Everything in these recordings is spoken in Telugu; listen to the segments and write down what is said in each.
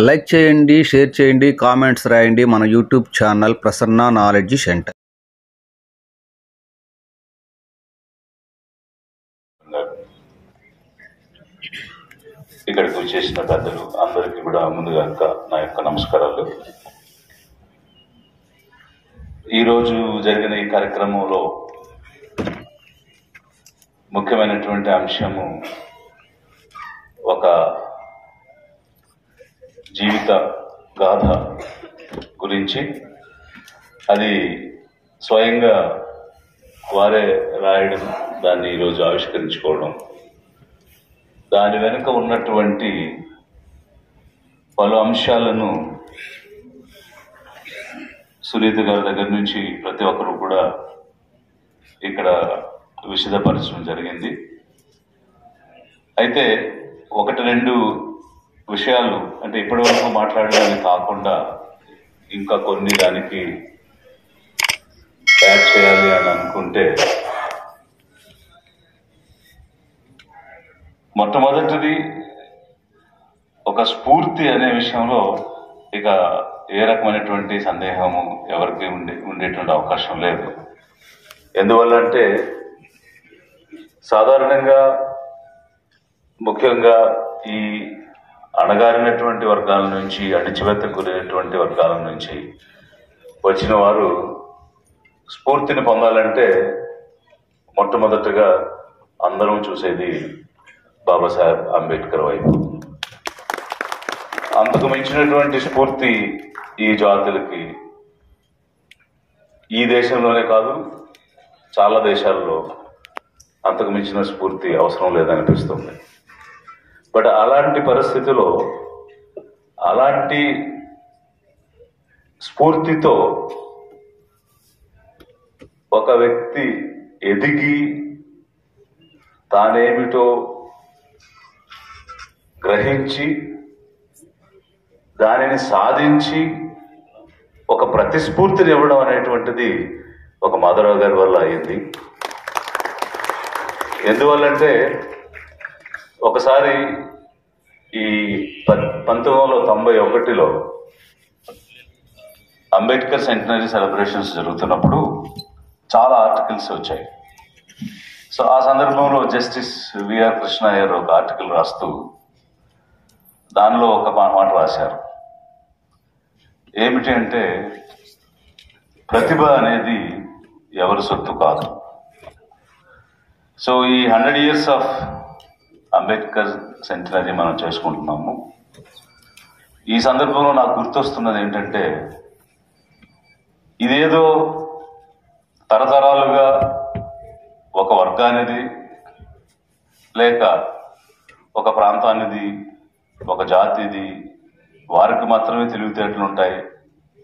లైక్ చేయండి, షేర్ చేయండి, కామెంట్స్ రాయండి. మన YouTube channel Prasanna knowledge centre. ఇక్కడికి వచ్చేసిన పెద్దలు అందరికీ కూడా ముందుగా నా యొక్క నమస్కారాలు. ఈరోజు జరిగిన ఈ కార్యక్రమంలో ముఖ్యమైనటువంటి అంశము ఒక జీవిత గాథ గురించి. అది స్వయంగా వారే రాయడం, దాన్ని ఈరోజు ఆవిష్కరించుకోవడం, దాని వెనుక ఉన్నటువంటి పలు అంశాలను సునీత గారి దగ్గర నుంచి ప్రతి ఒక్కరు కూడా ఇక్కడ విశదపరచడం జరిగింది. అయితే ఒకటి రెండు విషయాలు, అంటే ఇప్పటి వరకు మాట్లాడేది కాకుండా ఇంకా కొన్ని దానికి యాడ్ చేయాలి అని అనుకుంటే, మొట్టమొదటిది ఒక స్ఫూర్తి అనే విషయంలో ఇక ఏ రకమైనటువంటి సందేహము ఎవరికి ఉండేటువంటి అవకాశం లేదు. ఎందువల్ల అంటే సాధారణంగా ముఖ్యంగా ఈ అణగారినటువంటి వర్గాల నుంచి, అణిచివేతకు గురైనటువంటి వర్గాల నుంచి వచ్చిన వారు స్ఫూర్తిని పొందాలంటే మొట్టమొదటిగా అందరం చూసేది బాబాసాహెబ్ అంబేద్కర్ వైపు. అంతకు మించినటువంటి స్ఫూర్తి ఈ జాతులకి ఈ దేశంలోనే కాదు, చాలా దేశాల్లో అంతకు మించిన స్ఫూర్తి అవసరం లేదనిపిస్తుంది. బట్ అలాంటి పరిస్థితిలో అలాంటి స్ఫూర్తితో ఒక వ్యక్తి ఎదిగి తానేమిటో గ్రహించి దానిని సాధించి ఒక ప్రతిస్ఫూర్తిని ఇవ్వడం అనేటువంటిది ఒక మాధవరావు గారి వల్ల అయింది. ఎందువల్లంటే ఒకసారి ఈ 1991లో అంబేద్కర్ సెంటనరీ సెలబ్రేషన్స్ జరుగుతున్నప్పుడు చాలా ఆర్టికల్స్ వచ్చాయి. సో ఆ సందర్భంలో జస్టిస్ విఆర్ కృష్ణ గారు ఒక ఆర్టికల్ రాస్తూ దానిలో ఒక మాట రాశారు. ఏమిటి అంటే, ప్రతిభ అనేది ఎవరి సొత్తు కాదు. సో ఈ 100 years ఆఫ్ అంబేద్కర్ సెంటనరీ మనం చేసుకుంటున్నాము. ఈ సందర్భంలో నాకు గుర్తొస్తున్నది ఏంటంటే, ఇదేదో తరతరాలుగా ఒక వర్గానిది లేక ఒక ప్రాంతానిది, ఒక జాతిది, వారికి మాత్రమే తెలివితేటలు ఉంటాయి,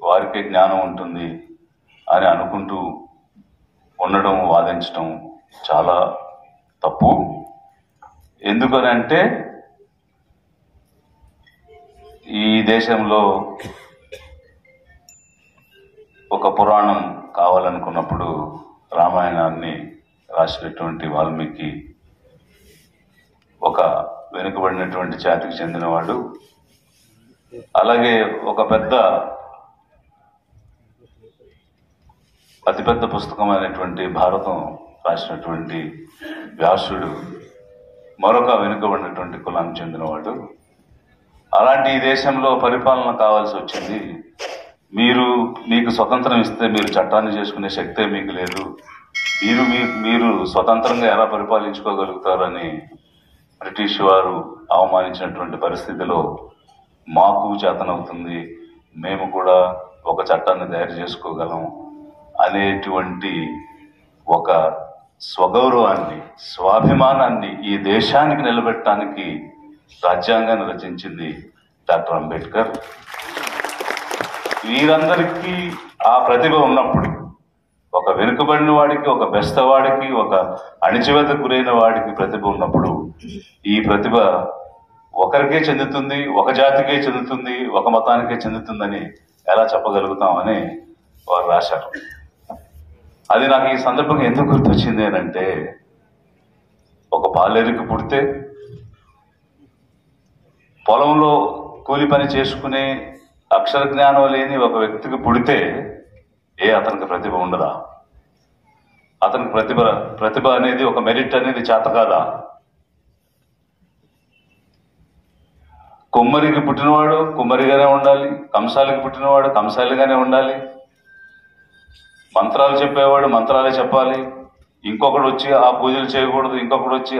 వారికే జ్ఞానం ఉంటుంది అని అనుకుంటూ ఉండడం, వాదించడం చాలా తప్పు. ఎందుకని అంటే, ఈ దేశంలో ఒక పురాణం కావాలనుకున్నప్పుడు రామాయణాన్ని రాసినటువంటి వాల్మీకి ఒక వెనుకబడినటువంటి జాతికి చెందినవాడు. అలాగే ఒక అతిపెద్ద పుస్తకమైనటువంటి భారతం రాసినటువంటి వ్యాసుడు మరొక వెనుకబడినటువంటి కులానికి చెందినవాడు. అలాంటి ఈ దేశంలో పరిపాలన కావాల్సి వచ్చింది. మీకు స్వతంత్రం ఇస్తే మీరు చట్టాన్ని చేసుకునే శక్తే మీకు లేదు, మీరు స్వతంత్రంగా ఎలా పరిపాలించుకోగలుగుతారని బ్రిటిష్ వారు అవమానించినటువంటి పరిస్థితిలో మాకు చేతనవుతుంది, మేము కూడా ఒక చట్టాన్ని తయారు చేసుకోగలం అనేటువంటి ఒక స్వగౌరవాన్ని, స్వాభిమానాన్ని ఈ దేశానికి నిలబెట్టడానికి రాజ్యాంగాన్ని రచించింది డాక్టర్ అంబేద్కర్. వీరందరికీ ఆ ప్రతిభ ఉన్నప్పుడు, ఒక వెనుకబడిన వాడికి, ఒక బెస్తవాడికి, ఒక అణిచివేతకు గురైన వాడికి ప్రతిభ ఉన్నప్పుడు ఈ ప్రతిభ ఒకరికే చెందుతుంది, ఒక జాతికే చెందుతుంది, ఒక మతానికే చెందుతుందని ఎలా చెప్పగలుగుతామని వారు రాశారు. అది నాకు ఈ సందర్భంగా ఎందుకు గుర్తొచ్చింది అని అంటే, ఒక పాలేరుకి పుడితే పొలంలో కూలి పని చేసుకునే అక్షర జ్ఞానం లేని ఒక వ్యక్తికి పుడితే అతనికి ప్రతిభ ఉండదా? అతనికి ప్రతిభ అనేది ఒక మెరిట్ అనేది చేత కాదా? కుమ్మరికి పుట్టినవాడు కుమ్మరిగానే ఉండాలి, కంసాలికి పుట్టినవాడు కంసాలిగానే ఉండాలి, మంత్రాలు చెప్పేవాడు మంత్రాలే చెప్పాలి, ఇంకొకడు వచ్చి ఆ పూజలు చేయకూడదు, ఇంకొకడు వచ్చి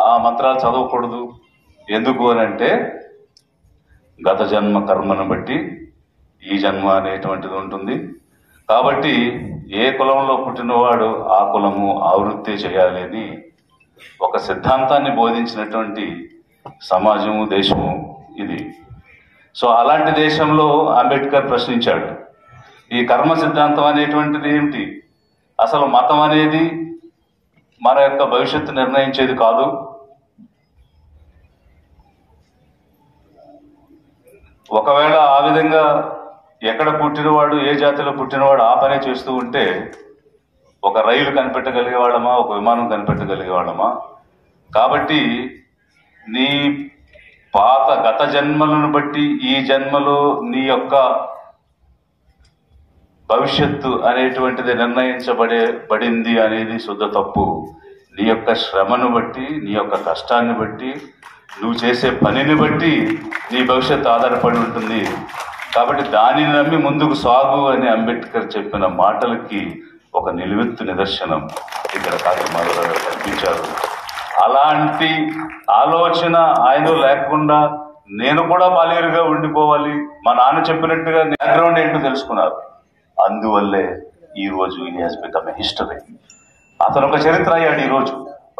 ఆ మంత్రాలు చదవకూడదు. ఎందుకు అని అంటే గత జన్మ కర్మను బట్టి ఈ జన్మ అనేటువంటిది ఉంటుంది. కాబట్టి ఏ కులంలో పుట్టినవాడు ఆ కులము ఆ వృత్తే చేయాలి అని ఒక సిద్ధాంతాన్ని బోధించినటువంటి సమాజము దేశము ఇది. సో అలాంటి దేశంలో అంబేద్కర్ ప్రశ్నించాడు, ఈ కర్మ సిద్ధాంతం అనేటువంటిది ఏమిటి? అసలు మతం అనేది మన యొక్క భవిష్యత్తు నిర్ణయించేది కాదు. ఒకవేళ ఆ విధంగా ఎక్కడ పుట్టినవాడు ఏ జాతిలో పుట్టినవాడు ఆ పనే చేస్తూ ఉంటే ఒక రైలు కనిపెట్టగలిగేవాళ్ళమా, ఒక విమానం కనిపెట్టగలిగేవాళ్ళమా? కాబట్టి నీ పాత గత జన్మలను బట్టి ఈ జన్మలో నీ యొక్క భవిష్యత్తు అనేటువంటిది నిర్ణయించబడింది అనేది శుద్ధ తప్పు. నీ యొక్క శ్రమను బట్టి, నీ యొక్క కష్టాన్ని బట్టి, నువ్వు చేసే పనిని బట్టి నీ భవిష్యత్తు ఆధారపడి ఉంటుంది. కాబట్టి దానిని నమ్మి ముందుకు సాగు అని అంబేద్కర్ చెప్పిన మాటలకి ఒక నిలువెత్తు నిదర్శనం ఇక్కడ కాకిమాలో కనిపించారు. అలాంటి ఆలోచన ఆయన లేకుండా నేను కూడా బాలియరుగా ఉండిపోవాలి, మా నాన్న చెప్పినట్టుగా బ్యాక్గ్రౌండ్ ఏంటో తెలుసుకున్నారు. అందువల్లే ఈ రోజు ఈ హాస్ బికమ్ ఎ హిస్టరీ. అతను ఒక చరిత్ర అయ్యాడు. ఈ రోజు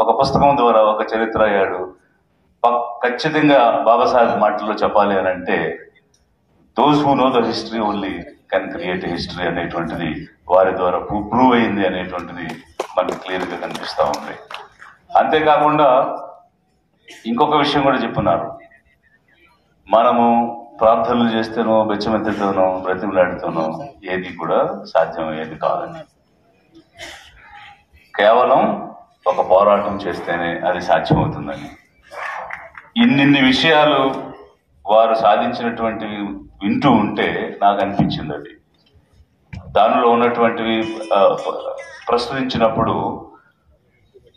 ఒక పుస్తకం ద్వారా ఒక చరిత్ర అయ్యాడు. ఖచ్చితంగా బాబాసాహెబ్ మాటల్లో చెప్పాలి అని అంటే those who know the history only can create history అనేటువంటిది వారి ద్వారా ప్రూవ్ అయింది అనేటువంటిది మనకు క్లియర్ గా కనిపిస్తా ఉంది. అంతేకాకుండా ఇంకొక విషయం కూడా చెప్పున్నారు, మనము ప్రార్థనలు చేస్తేనో బెచ్చమెత్తతోనో బ్రతిమలాడుతూనో ఏది కూడా సాధ్యమయ్యేది కాదని, కేవలం ఒక పోరాటం చేస్తేనే అది సాధ్యమవుతుందని. ఇన్నిన్ని విషయాలు వారు సాధించినటువంటివి వింటూ ఉంటే నాకు అనిపించింది, అది దానిలో ఉన్నటువంటివి ప్రశ్నించినప్పుడు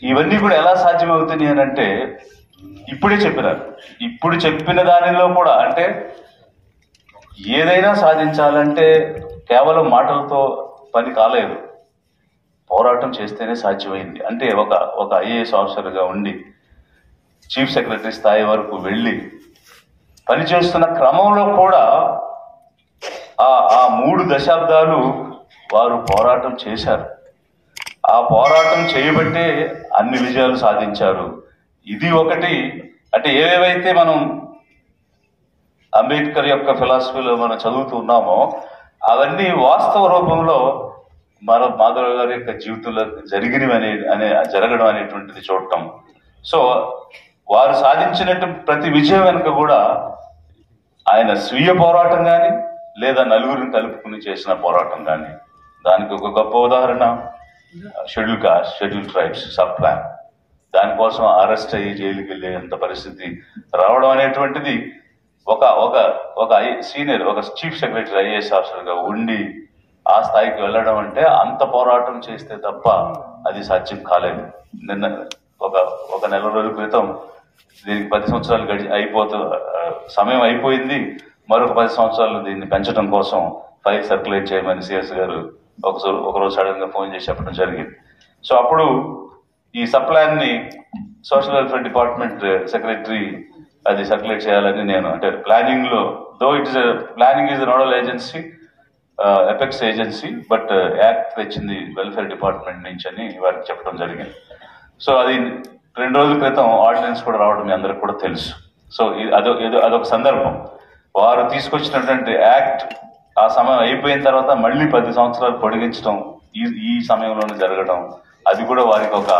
ఇవన్నీ కూడా ఎలా సాధ్యమవుతున్నాయి అని అంటే ఇప్పుడే చెప్పినారు. ఇప్పుడు చెప్పిన దానిలో కూడా అంటే ఏదైనా సాధించాలంటే కేవలం మాటలతో పని కాలేదు, పోరాటం చేస్తేనే సాధ్యమైంది. అంటే ఒక ఐఏఎస్ ఆఫీసర్గా ఉండి చీఫ్ సెక్రటరీ స్థాయి వరకు వెళ్ళి పనిచేస్తున్న క్రమంలో కూడా ఆ 3 దశాబ్దాలు వారు పోరాటం చేశారు. ఆ పోరాటం చేయబట్టే అన్ని విజయాలు సాధించారు. ఇది ఒకటి. అంటే ఏవేవైతే మనం అంబేద్కర్ యొక్క ఫిలాసఫీలో మనం చదువుతున్నామో అవన్నీ వాస్తవ రూపంలో మన మాధవ్ గారి యొక్క జీవితంలో జరగడం అనేటువంటిది చూడటం. సో వారు సాధించినట్టు ప్రతి విజయం వెనుక కూడా ఆయన స్వీయ పోరాటం కానీ లేదా నలుగురిని కలుపుకుని చేసిన పోరాటం కానీ. దానికి ఒక గొప్ప ఉదాహరణ schedule caste, schedule tribes sub plan. దానికోసం అరెస్ట్ అయ్యి జైలుకి వెళ్ళేంత పరిస్థితి రావడం అనేటువంటిది ఒక సీనియర్ ఒక చీఫ్ సెక్రటరీ ఐఏఎస్ ఆఫీసర్గా ఉండి ఆ స్థాయికి వెళ్ళడం అంటే అంత పోరాటం చేస్తే తప్ప అది సాధ్యం కాలేదు. నిన్న ఒక నెల రోజుల క్రితం దీనికి 10 సంవత్సరాలు సమయం అయిపోయింది. మరొక 10 సంవత్సరాలు దీన్ని పెంచడం కోసం ఫైల్ సర్క్యులేట్ చేయమని సిఎస్ గారు ఒకరోజు సడన్ గా ఫోన్ చేసి చెప్పడం జరిగింది. సో అప్పుడు ఈ సప్లాన్ ని సోషల్ వెల్ఫేర్ డిపార్ట్మెంట్ సెక్రటరీ అది సర్క్యులేట్ చేయాలని నేను అంటే ప్లానింగ్ లో planning is nodal agency, apex agency, but act తెచ్చింది వెల్ఫేర్ డిపార్ట్మెంట్ నుంచి అని వారికి చెప్పడం జరిగింది. సో అది 2 రోజుల క్రితం ఆర్డినెన్స్ కూడా రావడం మీ అందరికి కూడా తెలుసు. సో అదొక సందర్భం. వారు తీసుకొచ్చినటువంటి యాక్ట్ ఆ సమయం అయిపోయిన తర్వాత మళ్ళీ 10 సంవత్సరాలు పొడిగించడం ఈ సమయంలోనే జరగడం, అది కూడా వారికి ఒక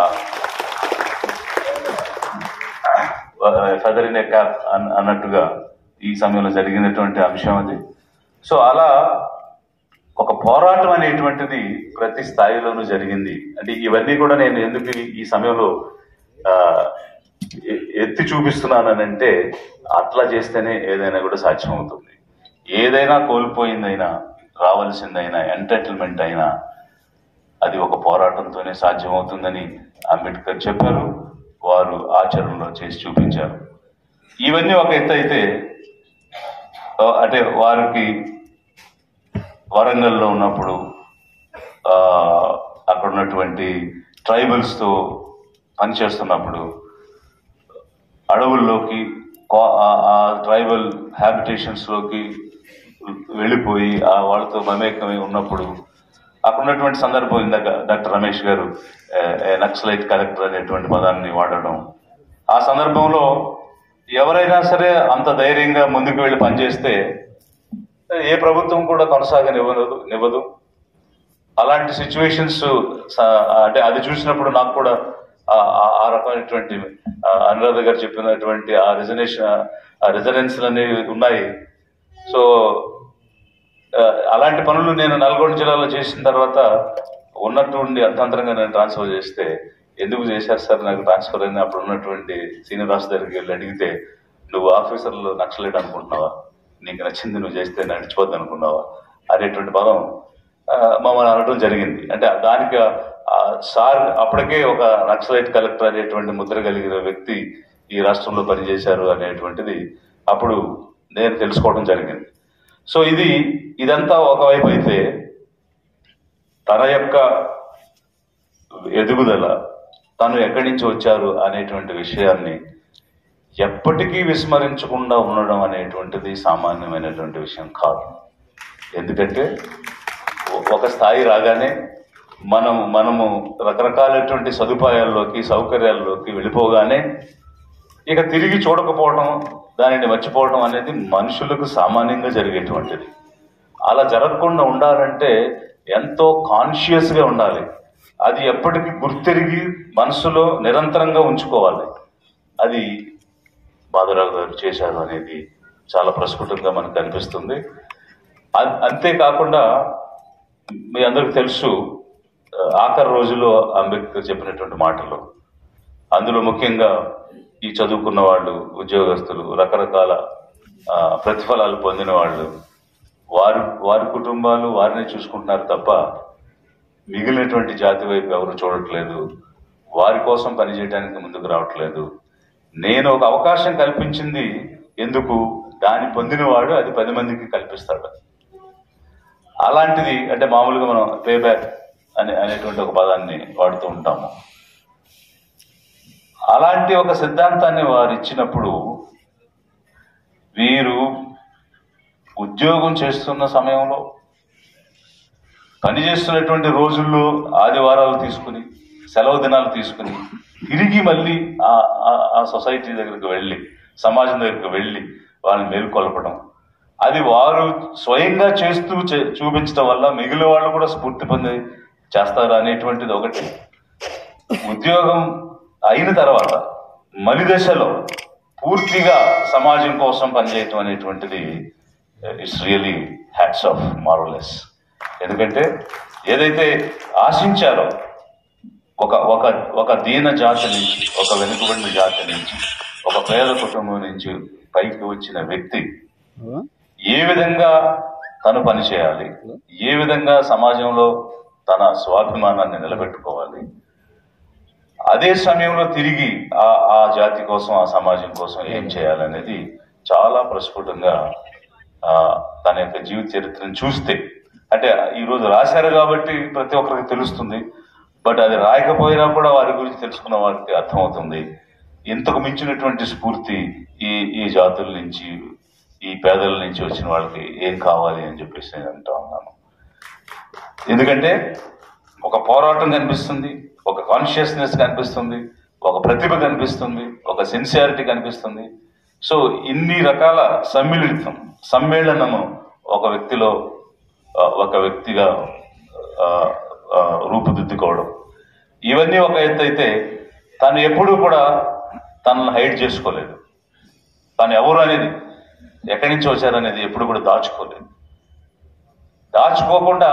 ఫెదర్ ఇన్ ఏ క్యాప్ అన్నట్టుగా ఈ సమయంలో జరిగినటువంటి అంశం అది. సో అలా ఒక పోరాటం అనేటువంటిది ప్రతి స్థాయిలోనూ జరిగింది. అంటే ఇవన్నీ కూడా నేను ఎందుకు ఈ సమయంలో ఎత్తి చూపిస్తున్నానంటే అట్లా చేస్తేనే ఏదైనా కూడా సాధ్యమవుతుంది. ఏదైనా కోల్పోయిందైనా, రావాల్సిందైనా, ఎంటైటిల్మెంట్ అయినా అది ఒక పోరాటంతోనే సాధ్యమవుతుందని అంబేద్కర్ చెప్పారు. వారు ఆచరణలో చేసి చూపించారు. ఇవన్నీ ఒక ఎత్తు అయితే, అంటే వారికి వరంగల్లో ఉన్నప్పుడు అక్కడ ఉన్నటువంటి ట్రైబల్స్తో పనిచేస్తున్నప్పుడు అడవుల్లోకి, ఆ ట్రైబల్ హ్యాబిటేషన్స్లోకి వెళ్ళిపోయి వాళ్ళతో మమేకమై ఉన్నప్పుడు అక్కడ ఉన్నటువంటి సందర్భం, ఇందాక డాక్టర్ రమేష్ గారు నక్సలైట్ కలెక్టర్ అనేటువంటి పదాన్ని వాడడం, ఆ సందర్భంలో ఎవరైనా సరే అంత ధైర్యంగా ముందుకు వెళ్ళి పనిచేస్తే ఏ ప్రభుత్వం కూడా కొనసాగనివ్వదు. అలాంటి సిచ్యువేషన్స్, అంటే అది చూసినప్పుడు నాకు కూడా ఆ రకమైనటువంటి అనురాధ గారు చెప్పినటువంటి ఆ రెజనెన్స్ అనేవి ఉన్నాయి. సో అలాంటి పనులు నేను నల్గొండ జిల్లాలో చేసిన తర్వాత ఉన్నట్టు ఉండి అర్థాంతరంగా నేను ట్రాన్స్ఫర్ చేస్తే, ఎందుకు చేశారు సార్ నాకు ట్రాన్స్ఫర్ అని అప్పుడు ఉన్నటువంటి శ్రీనివాస్ దగ్గరికి వెళ్ళి అడిగితే, నువ్వు ఆఫీసర్లు నక్సలైట్ అనుకుంటున్నావా, నీకు నచ్చింది నువ్వు చేస్తే నడిచిపోద్ది అనుకున్నావా అనేటువంటి పదం మమ్మల్ని అనడం జరిగింది. అంటే దానికి సార్ అప్పటికే ఒక నక్సలైట్ కలెక్టర్ అనేటువంటి ముద్ర కలిగిన వ్యక్తి ఈ రాష్ట్రంలో పనిచేశారు అనేటువంటిది అప్పుడు నేను తెలుసుకోవడం జరిగింది. సో ఇదంతా ఒకవైపు అయితే, తన యొక్క ఎదుగుదల, తను ఎక్కడి నుంచి వచ్చారు అనేటువంటి విషయాన్ని ఎప్పటికీ విస్మరించకుండా ఉండడం అనేటువంటిది సామాన్యమైనటువంటి విషయం కాదు. ఎందుకంటే ఒక స్థాయి రాగానే మనము రకరకాలైనటువంటి సదుపాయాల్లోకి, సౌకర్యాల్లోకి వెళ్ళిపోగానే ఇక తిరిగి చూడకపోవడం, దానిని మర్చిపోవడం అనేది మనుషులకు సామాన్యంగా జరిగేటువంటిది. అలా జరగకుండా ఉండాలంటే ఎంతో కాన్షియస్గా ఉండాలి. అది ఎప్పటికీ గుర్తెరిగి మనసులో నిరంతరంగా ఉంచుకోవాలి. అది మాధవరావు గారు చేశారు అనేది చాలా ప్రస్ఫుటంగా మనకు కనిపిస్తుంది. అంతేకాకుండా మీ అందరికి తెలుసు, ఆఖరి రోజుల్లో అంబేద్కర్ చెప్పినటువంటి మాటలు, అందులో ముఖ్యంగా ఈ చదువుకున్న వాళ్ళు, ఉద్యోగస్తులు, రకరకాల ప్రతిఫలాలు పొందిన వాళ్ళు, వారి కుటుంబాలు వారిని చూసుకుంటున్నారు తప్ప మిగిలినటువంటి జాతి వైపు ఎవరు చూడట్లేదు, వారి కోసం పనిచేయడానికి ముందుకు రావట్లేదు. నేను ఒక అవకాశం కల్పించింది ఎందుకు, దాన్ని పొందినవాడు అది 10 మందికి కల్పిస్తాడు. అలాంటిది, అంటే మామూలుగా మనం పే బ్యాక్ అనేటువంటి ఒక పదాన్ని వాడుతూ ఉంటాము. అలాంటి ఒక సిద్ధాంతాన్ని వారు ఇచ్చినప్పుడు, వీరు ఉద్యోగం చేస్తున్న సమయంలో, పనిచేస్తున్నటువంటి రోజుల్లో ఆదివారాలు తీసుకుని, సెలవు దినాలు తీసుకుని, తిరిగి మళ్ళీ ఆ సొసైటీ దగ్గరికి వెళ్ళి, సమాజం దగ్గరికి వెళ్ళి వాళ్ళని మేలుకొల్పడం, అది వారు స్వయంగా చేస్తూ చూపించడం వల్ల మిగిలిన వాళ్ళు కూడా స్ఫూర్తి పొంది చేస్తారు అనేటువంటిది ఒకటి. ఉద్యోగం అయిన తర్వాత మలి దశలో పూర్తిగా సమాజం కోసం పనిచేయటం అనేటువంటిది it's really hats off, marvellous. ఎందుకంటే ఏదైతే ఆశించారో, ఒక దీన జాతి నుంచి, ఒక వెనుకబడిన జాతి నుంచి, ఒక పేద కుటుంబం నుంచి పైకి వచ్చిన వ్యక్తి ఏ విధంగా తను పనిచేయాలి, ఏ విధంగా సమాజంలో తన స్వాభిమానాన్ని నిలబెట్టుకోవాలి, అదే సమయంలో తిరిగి ఆ జాతి కోసం, ఆ సమాజం కోసం ఏం చేయాలనేది చాలా ప్రస్ఫుటంగా తన యొక్క జీవిత చరిత్రను చూస్తే, అంటే ఈరోజు రాశారు కాబట్టి ప్రతి ఒక్కరికి తెలుస్తుంది, బట్ అది రాయకపోయినా కూడా వారి గురించి తెలుసుకున్న వారికి అర్థమవుతుంది. ఇంతకు మించినటువంటి స్ఫూర్తి ఈ జాతుల నుంచి, ఈ పేదల నుంచి వచ్చిన వాళ్ళకి ఏం కావాలి అని చెప్పేసి నేను అంటా ఉన్నాను. ఎందుకంటే ఒక పోరాటం కనిపిస్తుంది, ఒక కాన్షియస్నెస్ కనిపిస్తుంది, ఒక ప్రతిభ కనిపిస్తుంది, ఒక సిన్సియారిటీ కనిపిస్తుంది. సో ఇన్ని రకాల సమ్మేళనము ఒక వ్యక్తిలో, ఒక వ్యక్తిగా రూపుదిద్దుకోవడం, ఇవన్నీ ఒక ఎత్తు అయితే, తను ఎప్పుడూ కూడా తనను హైడ్ చేసుకోలేదు. తను ఎవరు అనేది, ఎక్కడి నుంచి వచ్చారనేది ఎప్పుడు కూడా దాచుకోకుండా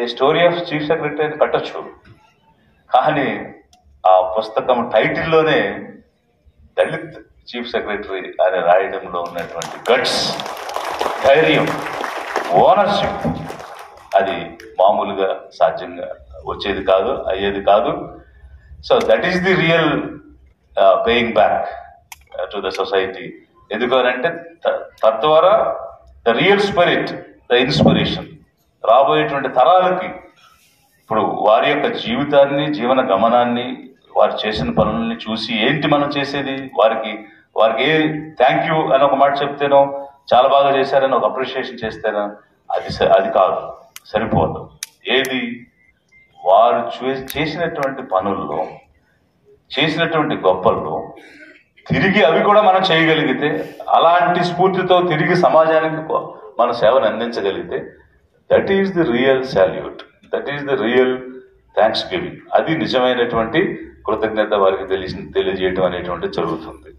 ఏ స్టోరీ ఆఫ్ చీఫ్ సెక్రటరీ అని కట్టచ్చు. కానీ ఆ పుస్తకం టైటిల్లోనే దళిత్ చీఫ్ సెక్రటరీ అని రాయడంలో ఉన్నటువంటి గట్స్, ధైర్యం, ఓనర్షిప్, అది మామూలుగా సాధ్యంగా వచ్చేది కాదు, అయ్యేది కాదు. So that is the real paying back to the society. ఎందుకనంటే తద్వారా the real spirit, the inspiration రాబోయేటువంటి తరాలకి ఇప్పుడు వారి యొక్క జీవితాన్ని, జీవన గమనాన్ని, వారు చేసిన పనుల్ని చూసి ఏంటి మనం చేసేది, వారికి ఏ థ్యాంక్ యూ అని ఒక మాట చెప్తేనో, చాలా బాగా చేశారని ఒక అప్రిషియేషన్ చేస్తేనో అది కాదు, సరిపోదు. ఏది వారు చేసినటువంటి పనుల్లో, చేసినటువంటి గొప్పల్లో తిరిగి అవి కూడా మనం చేయగలిగితే, అలాంటి స్ఫూర్తితో తిరిగి సమాజానికి మన సేవను అందించగలిగితే, that is the real salute, that is the real thanksgiving. అది నిజమైనటువంటి కృతజ్ఞత వారికి తెలియజేయడం అనేటువంటి జరుగుతుంది.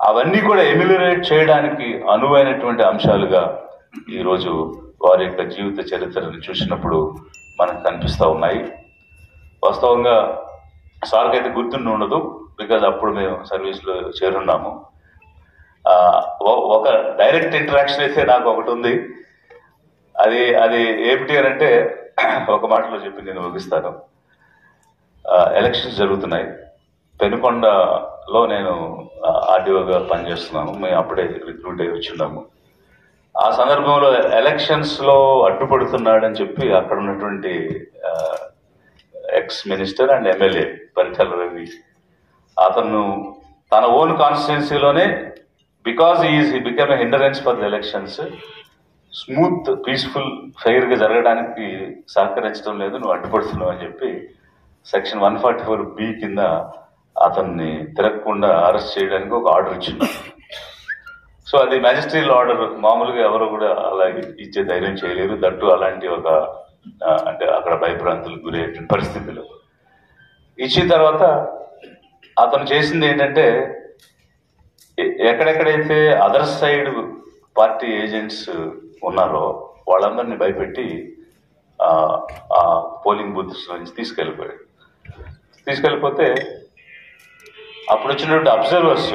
అవన్నీ కూడా ఎమ్యులరేట్ చేయడానికి అనువైనటువంటి అంశాలుగా ఈరోజు వారి యొక్క జీవిత చరిత్రను చూసినప్పుడు మనకు కనిపిస్తూ ఉన్నాయి. వాస్తవంగా సార్కి అయితే గుర్తుండి ఉండదు, బికాజ్ అప్పుడు మేము సర్వీస్లో చేరున్నాము. ఒక డైరెక్ట్ ఇంటరాక్షన్ అయితే నాకు ఒకటి ఉంది. అది ఏమిటి అని అంటే, ఒక మాటలో చెప్పి నేను ముగిస్తాను. ఎలక్షన్స్ జరుగుతున్నాయి. పెనుకొండలో నేను ఆర్డీఓగా పనిచేస్తున్నాను. మేము అప్పుడే రిక్రూట్ అయ్యి వచ్చిన్నాము. ఆ సందర్భంలో ఎలక్షన్స్లో అడ్డుపడుతున్నాడని చెప్పి అక్కడ ఉన్నటువంటి ex minister and MLA Paritala Ravi, అతను తన ఓన్ కాన్స్టిట్యున్సీలోనే, because he become a hindrance for the elections, smooth, peaceful, ఫెయిర్గా జరగడానికి సహకరించడం లేదు, నువ్వు అడ్డుపడుతున్నావు అని చెప్పి సెక్షన్ 144B కింద అతన్ని తిరగకుండా అరెస్ట్ చేయడానికి ఒక ఆర్డర్ ఇచ్చింది. సో అది మ్యాజిస్ట్రేట్ ఆర్డర్. మామూలుగా ఎవరు కూడా అలా ఇచ్చే ధైర్యం చేయలేరు. దట్టు అలాంటి ఒక అంటే అక్కడ భయభ్రాంతులకు గురయ్యేటువంటి పరిస్థితులు ఇచ్చిన తర్వాత అతను చేసింది ఏంటంటే, ఎక్కడెక్కడైతే అదర్ సైడ్ పార్టీ ఏజెంట్స్ ఉన్నారో వాళ్ళందరినీ భయపెట్టి పోలింగ్ బూత్స్ నుంచి తీసుకెళ్ళిపోతే అప్పుడు వచ్చినటువంటి అబ్జర్వర్స్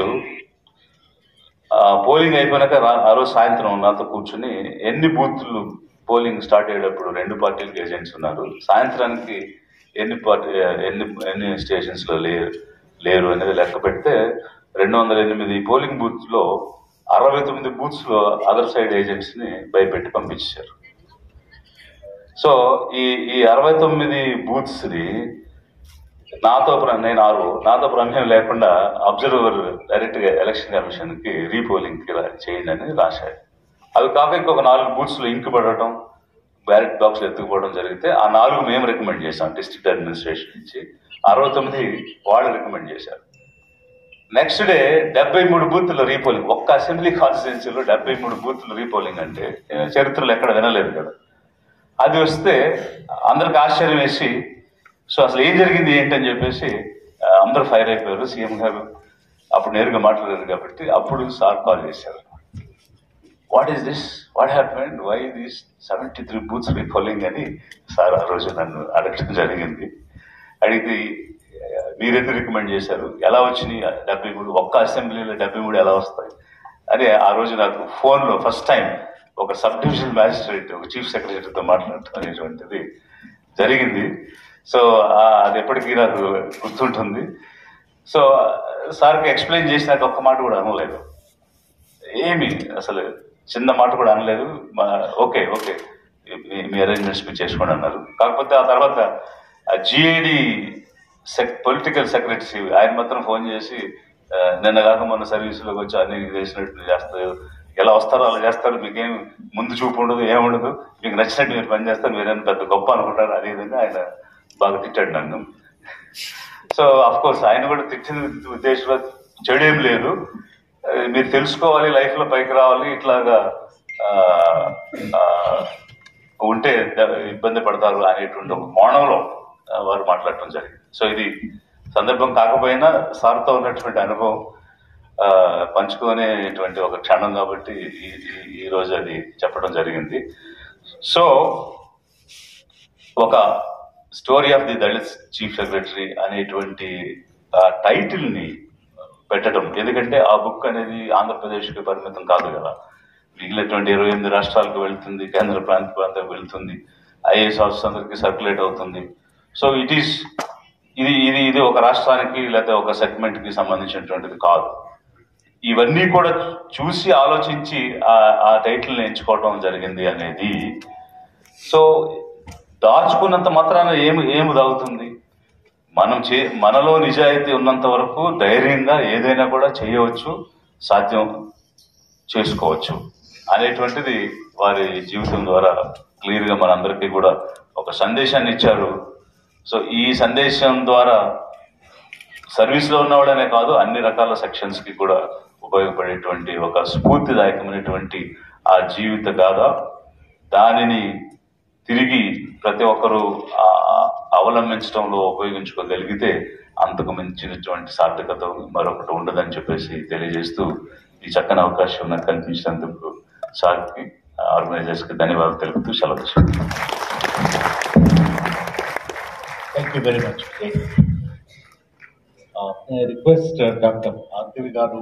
పోలింగ్ అయిపోయినాక ఆ రోజు సాయంత్రం నాతో కూర్చుని ఎన్ని బూత్లు పోలింగ్ స్టార్ట్ అయ్యేటప్పుడు 2 పార్టీలకు ఏజెంట్స్ ఉన్నారు, సాయంత్రానికి ఎన్ని స్టేషన్స్లో లేరు అనేది లెక్క పెడితే 208 పోలింగ్ బూత్లో 69 బూత్స్లో అదర్ సైడ్ ఏజెంట్స్ని భయపెట్టి పంపించారు. సో ఈ 69 బూత్స్ని నాతో ప్రమేయం లేకుండా అబ్జర్వర్ డైరెక్ట్గా ఎలక్షన్ కమిషన్కి రీపోలింగ్కి చేయండి అని రాశారు. అవి కాక ఇంకొక 4 బూత్స్లో ఇంక్ పడటం, బ్యాలెట్ బాక్స్ ఎత్తుకుపోవడం జరిగితే ఆ 4 మేము రికమెండ్ చేశాం డిస్ట్రిక్ట్ అడ్మినిస్ట్రేషన్ నుంచి, 69 వాళ్ళు రికమెండ్ చేశారు. నెక్స్ట్ డే 73 బూత్లు రీపోలింగ్. ఒక్క అసెంబ్లీ కాన్స్టిట్యున్సీలో 73 బూత్లు రీపోలింగ్ అంటే చరిత్రలో ఎక్కడ వినలేదు కదా. అది వస్తే అందరికి ఆశ్చర్యం వేసి, సో అసలు ఏం జరిగింది ఏంటని చెప్పేసి అందరూ ఫైర్ అయిపోయారు. సీఎం గారు అప్పుడు నేరుగా మాట్లాడారు కాబట్టి అప్పుడు సార్ కాల్ చేశారు. What is this, what happened, why this 73 booths repolling అని సార్ ఆ రోజు నన్ను అడగడం జరిగింది. అడిగితే మీరెందుకు రికమెండ్ చేశారు, ఎలా వచ్చినాయి 73, ఒక్క అసెంబ్లీలో 73 ఎలా వస్తాయి అని ఆ రోజు నాకు ఫోన్లో ఫస్ట్ టైం ఒక సబ్ డివిజనల్ మ్యాజిస్ట్రేట్, ఒక చీఫ్ సెక్రటరీతో మాట్లాడటం అనేటువంటిది జరిగింది. సో అది ఎప్పటికీ నాకు గుర్తుంటుంది. సో సార్కి ఎక్స్ప్లెయిన్ చేసినాక ఒక్క మాట కూడా అనలేదు, ఏమి అసలు చిన్న మాట కూడా అనలేదు. ఓకే మీ అరేంజ్మెంట్స్ మీరు చేసుకోండి అన్నారు. కాకపోతే ఆ తర్వాత జిఐడి పొలిటికల్ సెక్రటరీ ఆయన మాత్రం ఫోన్ చేసి, నిన్న కాక మొన్న సర్వీసులోకి వచ్చి అన్ని చేసినట్టు చేస్తారు, ఎలా వస్తారో అలా చేస్తారు, మీకేం ముందు చూపు ఉండదు, ఏముండదు, మీకు నచ్చినట్టు మీరు పని చేస్తారు, మీరేం పెద్ద గొప్ప అనుకుంటారు. అదే విధంగా ఆయన బాగా తిట్టాడు నన్ను. సో అఫ్ కోర్స్ ఆయన కూడా తిట్టిన ఉద్దేశంలో చెడేం లేదు, మీరు తెలుసుకోవాలి, లైఫ్లో పైకి రావాలి, ఇట్లాగా ఉంటే ఇబ్బంది పడతారు అనేటువంటి ఒక కోణంలో వారు మాట్లాడటం జరిగింది. సో ఇది సందర్భం కాకపోయినా సార్తో ఉన్నటువంటి అనుభవం పంచుకునేటువంటి ఒక క్షణం కాబట్టి ఈ రోజు అది చెప్పడం జరిగింది. సో ఒక story of the Dalit chief secretary అనేటువంటి టైటిల్ని పెట్టడం. ఎందుకంటే ఆ బుక్ అనేది ఆంధ్రప్రదేశ్కి పరిమితం కాదు కదా, మిగిలినటువంటి 28 రాష్ట్రాలకు వెళ్తుంది, కేంద్ర ప్రాంతాలకు వెళ్తుంది, ఐఏఎస్ ఆఫీసర్స్ అందరికీ సర్క్యులేట్ అవుతుంది. సో ఇది ఇది ఇది ఒక రాష్ట్రానికి లేదా ఒక సెగ్మెంట్ కి సంబంధించినటువంటిది కాదు. ఇవన్నీ కూడా చూసి ఆలోచించి ఆ టైటిల్ని ఎంచుకోవడం జరిగింది అనేది. సో దాచుకున్నంత మాత్రాన ఏమి దాగుతుంది? మనలో నిజాయితీ ఉన్నంత వరకు ధైర్యంగా ఏదైనా కూడా చేయవచ్చు, సాధ్యం చేసుకోవచ్చు అనేటువంటిది వారి జీవితం ద్వారా క్లియర్ గా మనందరికీ కూడా ఒక సందేశాన్ని ఇచ్చారు. సో ఈ సందేశం ద్వారా సర్వీస్ లో ఉన్నవాడనే కాదు, అన్ని రకాల సెక్షన్స్ కి కూడా ఉపయోగపడేటువంటి ఒక స్ఫూర్తిదాయకమైనటువంటి ఆ జీవిత గాథ. దానిని తిరిగి ప్రతి ఒక్కరూ అవలంబించడంలో ఉపయోగించుకోగలిగితే అంతకు మించినటువంటి సార్థకత మరొకటి ఉండదని చెప్పేసి తెలియజేస్తూ ఈ చక్కని అవకాశం నాకు కల్పించినందుకు సార్కి, ఆర్గనైజర్స్ కి ధన్యవాదాలు తెలుపుతూ సెలవు తీసుకుంటున్నాను. Thank you very much. I request Dr. Arkavi Garu